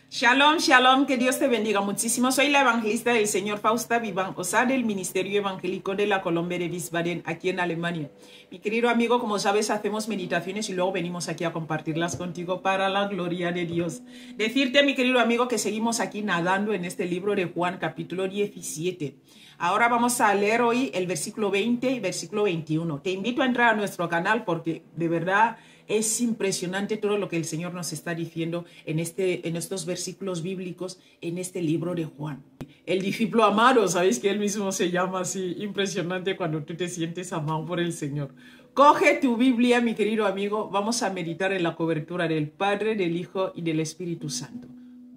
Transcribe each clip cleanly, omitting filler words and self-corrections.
Shalom, shalom, que Dios te bendiga muchísimo. Soy la evangelista del Señor Fausta Vivan Osa del Ministerio Evangélico de la Colombia de Wiesbaden, aquí en Alemania. Mi querido amigo, como sabes, hacemos meditaciones y luego venimos aquí a compartirlas contigo para la gloria de Dios. Decirte, mi querido amigo, que seguimos aquí nadando en este libro de Juan, capítulo 17. Ahora vamos a leer hoy el versículo 20 y versículo 21. Te invito a entrar a nuestro canal porque de verdad es impresionante todo lo que el Señor nos está diciendo en estos versículos bíblicos, en este libro de Juan. El discípulo amado, ¿sabéis que él mismo se llama así? Impresionante cuando tú te sientes amado por el Señor. Coge tu Biblia, mi querido amigo. Vamos a meditar en la cobertura del Padre, del Hijo y del Espíritu Santo.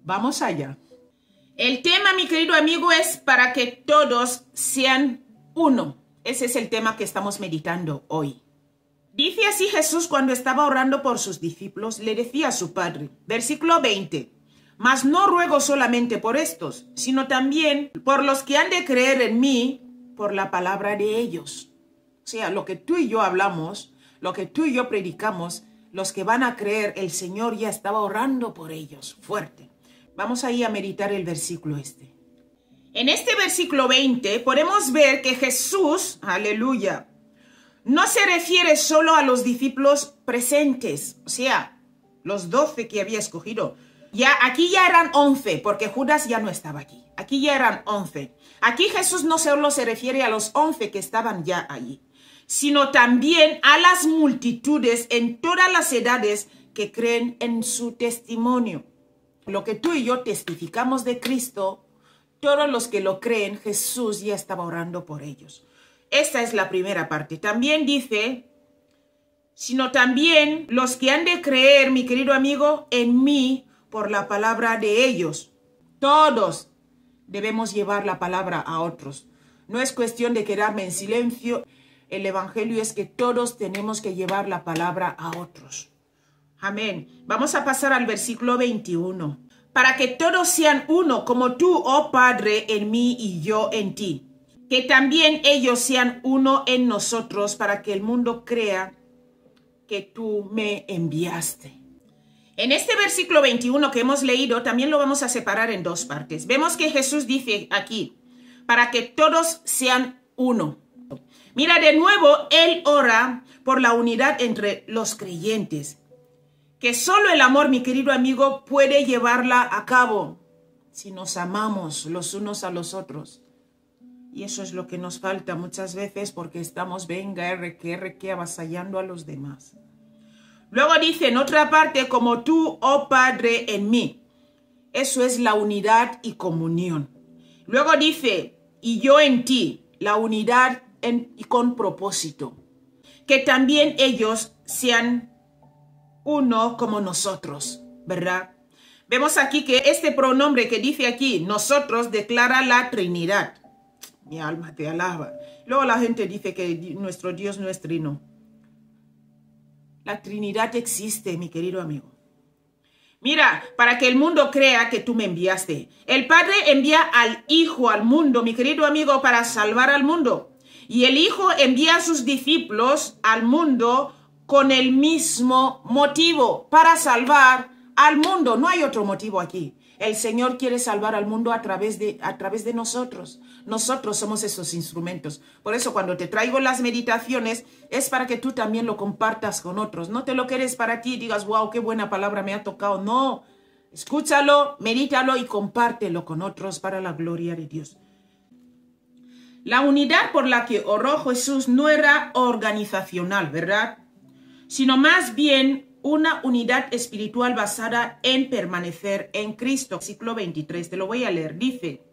Vamos allá. El tema, mi querido amigo, es para que todos sean uno. Ese es el tema que estamos meditando hoy. Dice así Jesús cuando estaba orando por sus discípulos, le decía a su Padre, versículo 20, mas no ruego solamente por estos, sino también por los que han de creer en mí por la palabra de ellos. O sea, lo que tú y yo hablamos, lo que tú y yo predicamos, los que van a creer, el Señor ya estaba orando por ellos, fuerte. Vamos ahí a meditar el versículo este. En este versículo 20 podemos ver que Jesús, aleluya, no se refiere solo a los discípulos presentes, o sea, los 12 que había escogido. Aquí ya eran 11, porque Judas ya no estaba aquí. Aquí ya eran 11. Aquí Jesús no solo se refiere a los 11 que estaban ya allí, sino también a las multitudes en todas las edades que creen en su testimonio. Lo que tú y yo testificamos de Cristo, todos los que lo creen, Jesús ya estaba orando por ellos. Esta es la primera parte. También dice, sino también los que han de creer, mi querido amigo, en mí por la palabra de ellos. Todos debemos llevar la palabra a otros. No es cuestión de quedarme en silencio. El evangelio es que todos tenemos que llevar la palabra a otros. Amén. Vamos a pasar al versículo 21. Para que todos sean uno, como tú, oh Padre, en mí y yo en ti. Que también ellos sean uno en nosotros para que el mundo crea que tú me enviaste. En este versículo 21 que hemos leído, también lo vamos a separar en dos partes. Vemos que Jesús dice aquí, para que todos sean uno. Mira, de nuevo, Él ora por la unidad entre los creyentes. Que solo el amor, mi querido amigo, puede llevarla a cabo si nos amamos los unos a los otros. Y eso es lo que nos falta muchas veces porque estamos, venga, RQ, avasallando a los demás. Luego dice en otra parte, como tú, oh Padre, en mí. Eso es la unidad y comunión. Luego dice, y yo en ti, la unidad y con propósito. Que también ellos sean uno como nosotros, ¿verdad? Vemos aquí que este pronombre que dice aquí, nosotros, declara la Trinidad. Mi alma te alaba. Luego la gente dice que nuestro Dios no es trino. La Trinidad existe, mi querido amigo. Mira, para que el mundo crea que tú me enviaste. El Padre envía al Hijo al mundo, mi querido amigo, para salvar al mundo. Y el Hijo envía a sus discípulos al mundo con el mismo motivo, para salvar al mundo. No hay otro motivo aquí. El Señor quiere salvar al mundo a través de nosotros. Nosotros somos esos instrumentos. Por eso cuando te traigo las meditaciones es para que tú también lo compartas con otros. No te lo quedes para ti y digas, wow, qué buena palabra me ha tocado. No, escúchalo, medítalo y compártelo con otros para la gloria de Dios. La unidad por la que oró Jesús no era organizacional, ¿verdad? Sino más bien una unidad espiritual basada en permanecer en Cristo. Versículo 23, te lo voy a leer. Dice,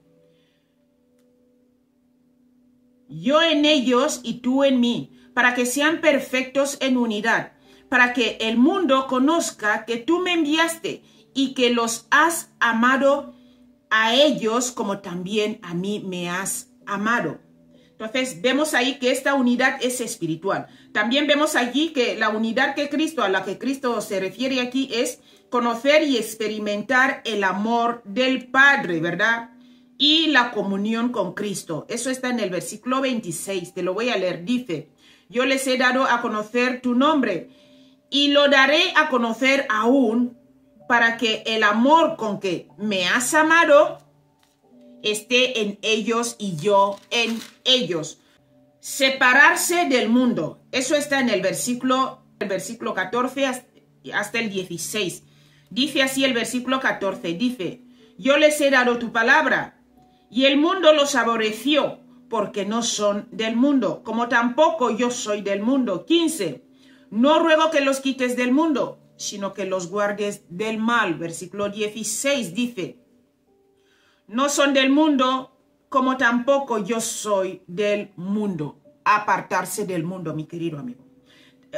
yo en ellos y tú en mí, para que sean perfectos en unidad, para que el mundo conozca que tú me enviaste y que los has amado a ellos como también a mí me has amado. Entonces vemos ahí que esta unidad es espiritual. También vemos allí que la unidad a la que Cristo se refiere aquí es conocer y experimentar el amor del Padre, ¿verdad? Y la comunión con Cristo. Eso está en el versículo 26, te lo voy a leer. Dice, yo les he dado a conocer tu nombre y lo daré a conocer aún para que el amor con que me has amado esté en ellos y yo en ellos. Separarse del mundo. Eso está en el versículo 14 hasta el 16. Dice así el versículo 14. Dice, yo les he dado tu palabra y el mundo los aborreció porque no son del mundo, como tampoco yo soy del mundo. 15. No ruego que los quites del mundo, sino que los guardes del mal. Versículo 16 dice, no son del mundo, como tampoco yo soy del mundo. Apartarse del mundo, mi querido amigo.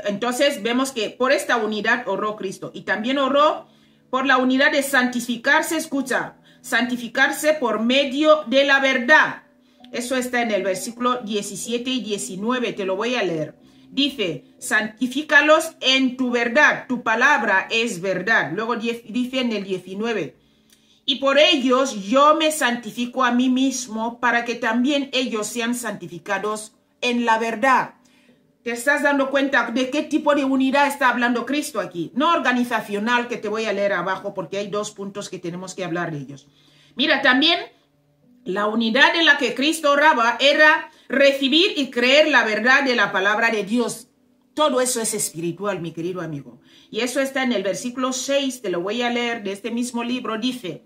Entonces vemos que por esta unidad oró Cristo. Y también oró por la unidad de santificarse, escucha, santificarse por medio de la verdad. Eso está en el versículo 17 y 19, te lo voy a leer. Dice, santifícalos en tu verdad, tu palabra es verdad. Luego dice en el 19, y por ellos yo me santifico a mí mismo para que también ellos sean santificados en la verdad. ¿Te estás dando cuenta de qué tipo de unidad está hablando Cristo aquí? No organizacional, que te voy a leer abajo porque hay 2 puntos que tenemos que hablar de ellos. Mira, también la unidad de la que Cristo oraba era recibir y creer la verdad de la palabra de Dios. Todo eso es espiritual, mi querido amigo. Y eso está en el versículo 6, te lo voy a leer de este mismo libro. Dice,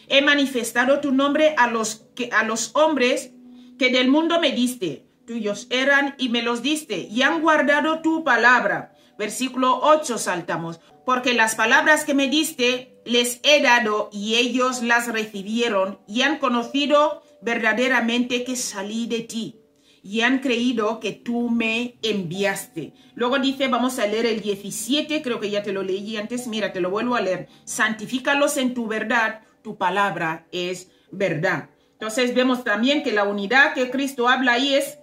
he manifestado tu nombre a los hombres que del mundo me diste. Tuyos eran y me los diste, y han guardado tu palabra. Versículo 8 saltamos. Porque las palabras que me diste les he dado, y ellos las recibieron, y han conocido verdaderamente que salí de ti, y han creído que tú me enviaste. Luego dice, vamos a leer el 17, creo que ya te lo leí antes, mira, te lo vuelvo a leer. Santifícalos en tu verdad, tu palabra es verdad. Entonces vemos también que la unidad que Cristo habla ahí es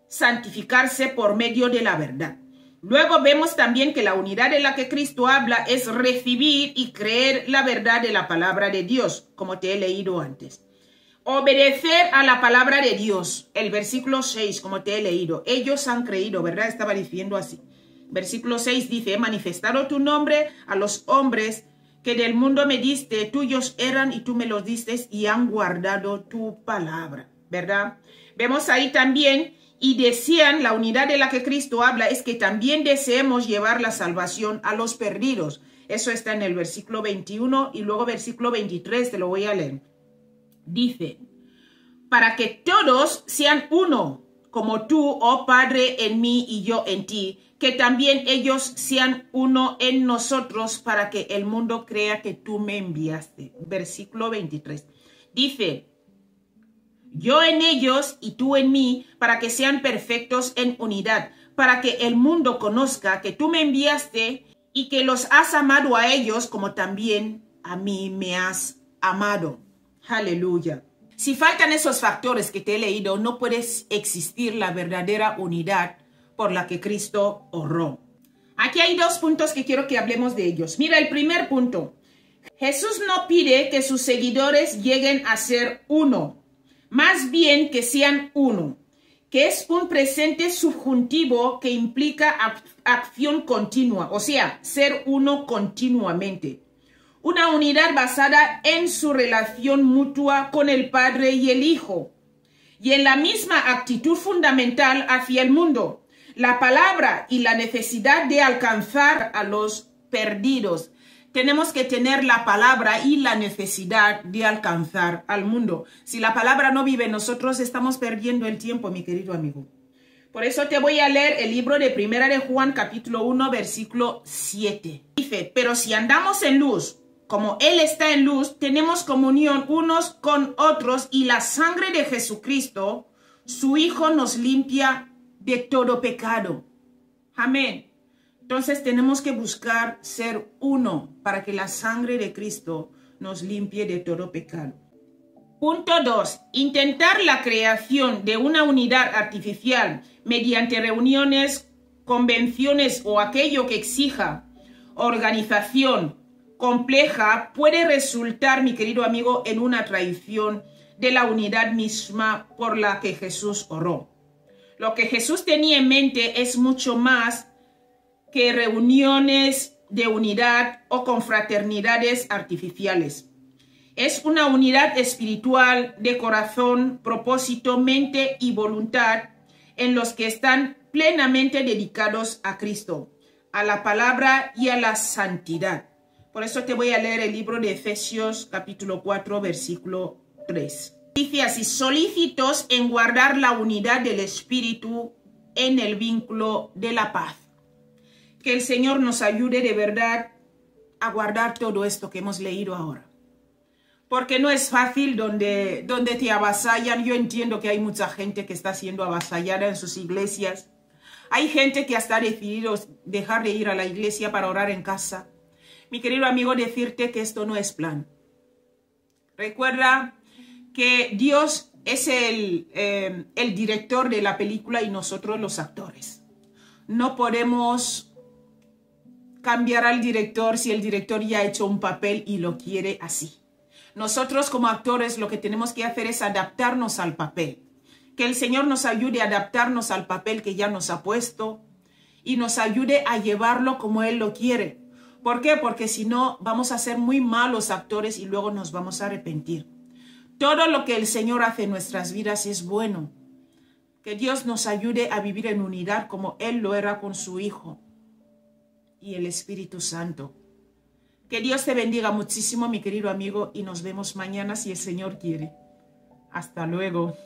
santificarse por medio de la verdad. Luego vemos también que la unidad de la que Cristo habla es recibir y creer la verdad de la palabra de Dios, como te he leído antes. Obedecer a la palabra de Dios, el versículo 6, como te he leído. Ellos han creído, ¿verdad? Estaba diciendo así. Versículo 6 dice, he manifestado tu nombre a los hombres que del mundo me diste, tuyos eran y tú me los diste y han guardado tu palabra, ¿verdad? Vemos ahí también, y desean, la unidad de la que Cristo habla es que también deseemos llevar la salvación a los perdidos. Eso está en el versículo 21 y luego versículo 23, te lo voy a leer. Dice, para que todos sean uno, como tú, oh Padre, en mí y yo en ti, que también ellos sean uno en nosotros para que el mundo crea que tú me enviaste. Versículo 23. Dice, yo en ellos y tú en mí, para que sean perfectos en unidad, para que el mundo conozca que tú me enviaste y que los has amado a ellos como también a mí me has amado. Aleluya. Si faltan esos factores que te he leído, no puede existir la verdadera unidad por la que Cristo oró. Aquí hay 2 puntos que quiero que hablemos de ellos. Mira, el primer punto. Jesús no pide que sus seguidores lleguen a ser uno, más bien que sean uno, que es un presente subjuntivo que implica acción continua, o sea, ser uno continuamente. Una unidad basada en su relación mutua con el Padre y el Hijo, y en la misma actitud fundamental hacia el mundo, la palabra y la necesidad de alcanzar a los perdidos. Tenemos que tener la palabra y la necesidad de alcanzar al mundo. Si la palabra no vive en nosotros, estamos perdiendo el tiempo, mi querido amigo. Por eso te voy a leer el libro de Primera de Juan, capítulo 1, versículo 7. Dice, pero si andamos en luz, como Él está en luz, tenemos comunión unos con otros y la sangre de Jesucristo, su Hijo, nos limpia de todo pecado. Amén. Entonces tenemos que buscar ser uno para que la sangre de Cristo nos limpie de todo pecado. Punto 2. Intentar la creación de una unidad artificial mediante reuniones, convenciones o aquello que exija organización compleja puede resultar, mi querido amigo, en una traición de la unidad misma por la que Jesús oró. Lo que Jesús tenía en mente es mucho más que reuniones de unidad o confraternidades artificiales. Es una unidad espiritual de corazón, propósito, mente y voluntad en los que están plenamente dedicados a Cristo, a la palabra y a la santidad. Por eso te voy a leer el libro de Efesios capítulo 4, versículo 3. Dice así: solícitos en guardar la unidad del Espíritu en el vínculo de la paz. Que el Señor nos ayude de verdad a guardar todo esto que hemos leído ahora. Porque no es fácil donde te avasallan. Yo entiendo que hay mucha gente que está siendo avasallada en sus iglesias. Hay gente que hasta ha decidido dejar de ir a la iglesia para orar en casa. Mi querido amigo, decirte que esto no es plan. Recuerda que Dios es el director de la película y nosotros los actores. No podemos cambiar al director si el director ya ha hecho un papel y lo quiere así. Nosotros como actores lo que tenemos que hacer es adaptarnos al papel. Que el Señor nos ayude a adaptarnos al papel que ya nos ha puesto y nos ayude a llevarlo como Él lo quiere. ¿Por qué? Porque si no vamos a ser muy malos actores y luego nos vamos a arrepentir. Todo lo que el Señor hace en nuestras vidas es bueno. Que Dios nos ayude a vivir en unidad como Él lo era con su Hijo y el Espíritu Santo. Que Dios te bendiga muchísimo, mi querido amigo, y nos vemos mañana si el Señor quiere. Hasta luego.